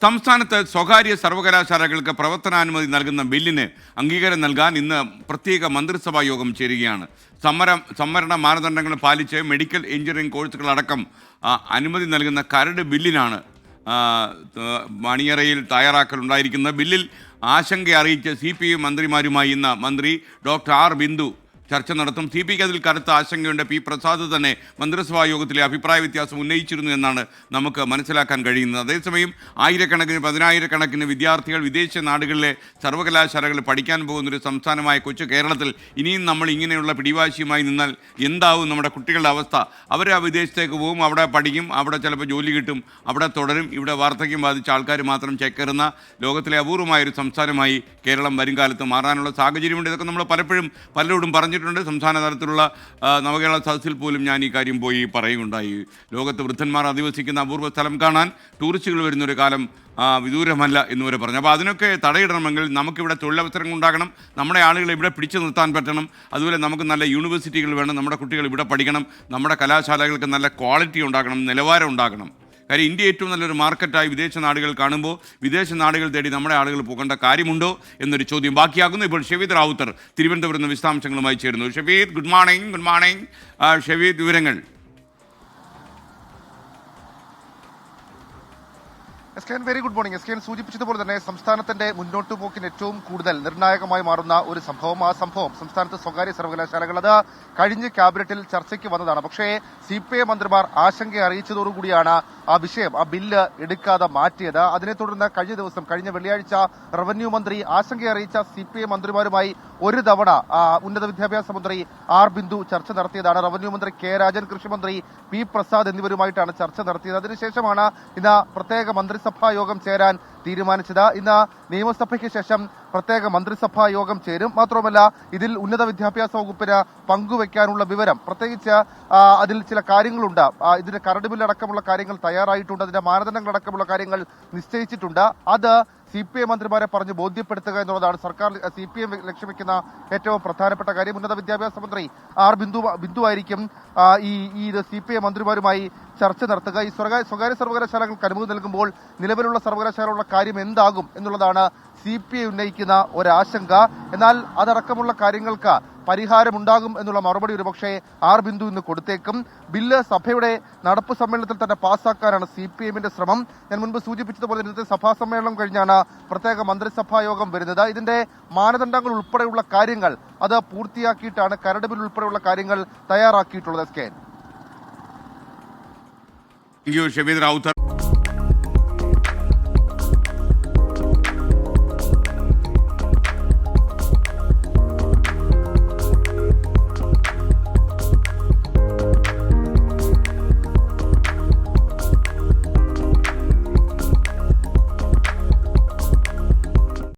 സംസ്ഥാനത്ത് സ്വകാര്യ സർവകലാശാലകൾക്ക് പ്രവർത്തനാനുമതി നൽകുന്ന ബില്ലിന് അംഗീകാരം നൽകാൻ ഇന്ന് പ്രത്യേക മന്ത്രിസഭാ യോഗം ചേരുകയാണ്. സംവരണ മാനദണ്ഡങ്ങൾ പാലിച്ച് മെഡിക്കൽ എഞ്ചിനീയറിംഗ് കോഴ്സുകളടക്കം അനുമതി നൽകുന്ന കരട് ബില്ലിനാണ് മണിയറയിൽ തയ്യാറാക്കലുണ്ടായിരിക്കുന്ന. ബില്ലിൽ ആശങ്ക അറിയിച്ച് CPI മന്ത്രിമാരുമായി ഇന്ന് മന്ത്രി ഡോക്ടർ ആർ ബിന്ദു ചർച്ച നടത്തും. CPIക്ക് അതിൽ കടുത്ത ആശങ്കയുണ്ട്. P പ്രസാദ് തന്നെ മന്ത്രിസഭാ യോഗത്തിലെ അഭിപ്രായ വ്യത്യാസം ഉന്നയിച്ചിരുന്നു എന്നാണ് നമുക്ക് മനസ്സിലാക്കാൻ കഴിയുന്നത്. അതേസമയം പതിനായിരക്കണക്കിന് വിദ്യാർത്ഥികൾ വിദേശ നാടുകളിലെ സർവകലാശാലകളിൽ പഠിക്കാൻ പോകുന്നൊരു സംസ്ഥാനമായ കൊച്ചു കേരളത്തിൽ ഇനിയും നമ്മൾ ഇങ്ങനെയുള്ള പിടിവാശിയുമായി നിന്നാൽ എന്താവും നമ്മുടെ കുട്ടികളുടെ അവസ്ഥ? അവർ ആ വിദേശത്തേക്ക് പോകും, അവിടെ പഠിക്കും, അവിടെ ചിലപ്പോൾ ജോലി കിട്ടും, അവിടെ തുടരും. ഇവിടെ വാർദ്ധക്യം ബാധിച്ച ആൾക്കാർ മാത്രം ചേക്കേറുന്ന ലോകത്തിലെ അപൂർവമായൊരു സംസ്ഥാനമായി കേരളം വരും കാലത്ത് മാറാനുള്ള സാഹചര്യമുണ്ട്. ഇതൊക്കെ നമ്മൾ പലരോടും പറഞ്ഞിട്ടുണ്ട്. സംസ്ഥാന തലത്തിലുള്ള നവകേരള സദസ്സിൽ പോലും ഞാൻ ഈ കാര്യം പോയി പറയുകയുണ്ടായി. ലോകത്ത് വൃദ്ധന്മാർ അധിവസിക്കുന്ന അപൂർവ സ്ഥലം കാണാൻ ടൂറിസ്റ്റുകൾ വരുന്നൊരു കാലം വിദൂരമല്ല എന്നുവരെ പറഞ്ഞു. അപ്പോൾ അതിനൊക്കെ തടയിടണമെങ്കിൽ നമുക്കിവിടെ തൊഴിലവസരങ്ങൾ ഉണ്ടാകണം, നമ്മുടെ ആളുകളെ ഇവിടെ പിടിച്ചു നിർത്താൻ പറ്റണം. അതുപോലെ നമുക്ക് നല്ല യൂണിവേഴ്സിറ്റികൾ വേണം, നമ്മുടെ കുട്ടികൾ ഇവിടെ പഠിക്കണം, നമ്മുടെ കലാശാലകൾക്ക് നല്ല ക്വാളിറ്റി ഉണ്ടാകണം, നിലവാരം ഉണ്ടാകണം. കാര്യം ഇന്ത്യ ഏറ്റവും നല്ലൊരു മാർക്കറ്റായി വിദേശ നാടുകൾ കാണുമ്പോൾ വിദേശ നാടുകൾ തേടി നമ്മുടെ ആളുകൾ പോകേണ്ട കാര്യമുണ്ടോ എന്നൊരു ചോദ്യം ബാക്കിയാകുന്നു. ഇപ്പോൾ ഷെവീദ് റാവുത്തർ തിരുവനന്തപുരത്ത് നിന്ന് വിശദാംശങ്ങളുമായി ചേരുന്നു. Shaveed, good morning. ഷെവീദ്, വിവരങ്ങൾ. Very good morning. S K സൂചിപ്പിച്ചതുപോലെ തന്നെ സംസ്ഥാനത്തിന്റെ മുന്നോട്ടു പോക്കിന് ഏറ്റവും കൂടുതൽ നിർണായകമായി മാറുന്ന ഒരു സംഭവം, ആ സംഭവം സംസ്ഥാനത്ത് സ്വകാര്യ സർവകലാശാലകൾ, അത് കഴിഞ്ഞ ക്യാബിനറ്റിൽ ചർച്ചയ്ക്ക് വന്നതാണ്. പക്ഷേ CPI മന്ത്രിമാർ ആശങ്ക അറിയിച്ചതോടുകൂടിയാണ് ആ വിഷയം, ആ ബില്ല് എടുക്കാതെ മാറ്റിയത്. അതിനെ തുടർന്ന് കഴിഞ്ഞ വെള്ളിയാഴ്ച റവന്യൂ മന്ത്രി ആശങ്ക അറിയിച്ച CPI മന്ത്രിമാരുമായി ഒരു തവണ ഉന്നത വിദ്യാഭ്യാസ മന്ത്രി ആർ ബിന്ദു ചർച്ച നടത്തിയതാണ്. റവന്യൂ മന്ത്രി കെ രാജൻ, കൃഷിമന്ത്രി P പ്രസാദ് എന്നിവരുമായിട്ടാണ് ചർച്ച നടത്തിയത്. അതിനുശേഷമാണ് ഇന്ന് പ്രത്യേക മന്ത്രിസഭാ യോഗം ചേരാൻ തീരുമാനിച്ചത്. ഇന്ന് നിയമസഭയ്ക്ക് ശേഷം പ്രത്യേക മന്ത്രിസഭാ യോഗം ചേരും. മാത്രമല്ല, ഇതിൽ ഉന്നത വിദ്യാഭ്യാസ വകുപ്പിന് പങ്കുവെക്കാനുള്ള വിവരം, പ്രത്യേകിച്ച് അതിൽ ചില കാര്യങ്ങളുണ്ട്. ഇതിന്റെ കരട് ബില്ലടക്കമുള്ള കാര്യങ്ങൾ തയ്യാറായിട്ടുണ്ട്, അതിന്റെ മാനദണ്ഡങ്ങളടക്കമുള്ള കാര്യങ്ങൾ നിശ്ചയിച്ചിട്ടുണ്ട്. അത് CPI മന്ത്രിമാരെ പറഞ്ഞ് ബോധ്യപ്പെടുത്തുക എന്നുള്ളതാണ് സർക്കാർ CPI ലക്ഷ്യം വെക്കുന്ന ഏറ്റവും പ്രധാനപ്പെട്ട കാര്യം. ഉന്നത വിദ്യാഭ്യാസ മന്ത്രി ആർ ബിന്ദു ആയിരിക്കും ഈ CPI മന്ത്രിമാരുമായി ചർച്ച നടത്തുക. ഈ സ്വകാര്യ സർവകലാശാലകൾക്ക് അനുമതി നൽകുമ്പോൾ നിലവിലുള്ള സർവകലാശാലകളുടെ കാര്യം എന്താകും എന്നുള്ളതാണ് CPI ഉന്നയിക്കുന്ന ഒരാശങ്ക. എന്നാൽ അതടക്കമുള്ള കാര്യങ്ങൾക്ക് പരിഹാരമുണ്ടാകും എന്നുള്ള മറുപടി ഒരുപക്ഷെ ആർ ബിന്ദു ഇന്ന് കൊടുത്തേക്കും. ബില്ല് സഭയുടെ നടപ്പ് സമ്മേളനത്തിൽ തന്നെ പാസ്സാക്കാനാണ് CPIന്റെ ശ്രമം. ഞാൻ മുൻപ് സൂചിപ്പിച്ചതുപോലെ ഇന്നത്തെ സഭാ സമ്മേളനം കഴിഞ്ഞാണ് പ്രത്യേക മന്ത്രിസഭാ യോഗം വരുന്നത്. ഇതിന്റെ മാനദണ്ഡങ്ങൾ ഉൾപ്പെടെയുള്ള കാര്യങ്ങൾ അത് പൂർത്തിയാക്കിയിട്ടാണ് കരട് ബിൽ ഉൾപ്പെടെയുള്ള കാര്യങ്ങൾ തയ്യാറാക്കിയിട്ടുള്ളത്. ഷെവീദ് റാവുത്തർ.